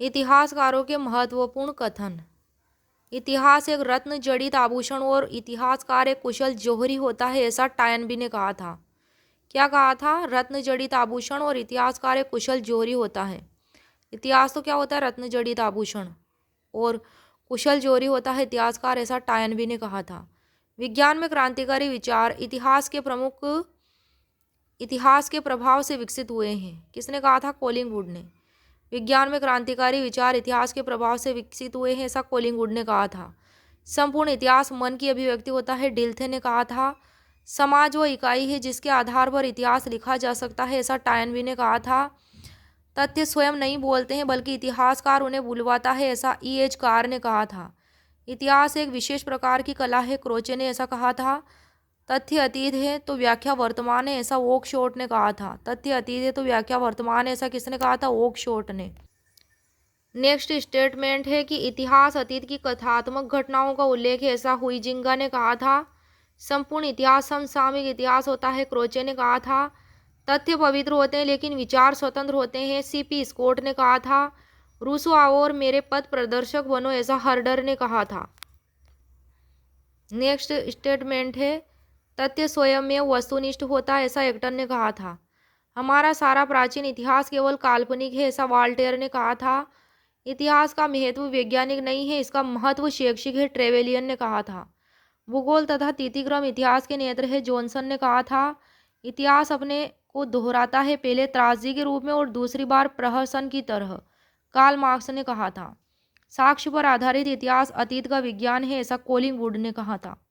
इतिहासकारों के महत्वपूर्ण कथन। इतिहास एक रत्न जड़ित आभूषण और इतिहासकार एक कुशल जौहरी होता है, ऐसा टायनबी ने कहा था। क्या कहा था? रत्न जड़ित आभूषण और इतिहासकार एक कुशल जौहरी होता है। इतिहास तो क्या होता है? रत्न जड़ित आभूषण, और कुशल जौहरी होता है इतिहासकार, ऐसा टायनबी ने कहा था। विज्ञान में क्रांतिकारी विचार इतिहास के प्रभाव से विकसित हुए हैं। किसने कहा था? कोलिंगवुड ने। विज्ञान में क्रांतिकारी विचार इतिहास के प्रभाव से विकसित हुए हैं, ऐसा कोलिंगवुड ने कहा था। संपूर्ण इतिहास मन की अभिव्यक्ति होता है, डिल्थे ने कहा था। समाज वो इकाई है जिसके आधार पर इतिहास लिखा जा सकता है, ऐसा टायनबी ने कहा था। तथ्य स्वयं नहीं बोलते हैं बल्कि इतिहासकार उन्हें बुलवाता है, ऐसा E.H. कार ने कहा था। इतिहास एक विशेष प्रकार की कला है, क्रोचे ने ऐसा कहा था। तथ्य अतीत है तो व्याख्या वर्तमान है, ऐसा वोकशॉर्ट ने कहा था। तथ्य अतीत है तो व्याख्या वर्तमान है, ऐसा किसने कहा था? वोकशॉर्ट ने। नेक्स्ट स्टेटमेंट है कि इतिहास अतीत की कथात्मक घटनाओं का उल्लेख है, ऐसा हुइजिंगा ने कहा था। संपूर्ण इतिहास समसामयिक इतिहास होता है, क्रोचे ने कहा था। तथ्य पवित्र होते हैं लेकिन विचार स्वतंत्र होते हैं, C.P. स्कॉट ने कहा था। रूसो आओ और मेरे पथ प्रदर्शक बनो, ऐसा हर्डर ने कहा था। नेक्स्ट स्टेटमेंट है तथ्य स्वयं में वस्तुनिष्ठ होता है, ऐसा एक्टन ने कहा था। हमारा सारा प्राचीन इतिहास केवल काल्पनिक है, ऐसा वाल्टेयर ने कहा था। इतिहास का महत्व वैज्ञानिक नहीं है, इसका महत्व शैक्षिक है, ट्रेवेलियन ने कहा था। भूगोल तथा तिथिक्रम इतिहास के नेत्र है, जॉनसन ने कहा था। इतिहास अपने को दोहराता है, पहले त्रासदी के रूप में और दूसरी बार प्रहसन की तरह, कार्ल मार्क्स ने कहा था। साक्ष्य पर आधारित इतिहास अतीत का विज्ञान है, ऐसा कोलिंगवुड ने कहा था।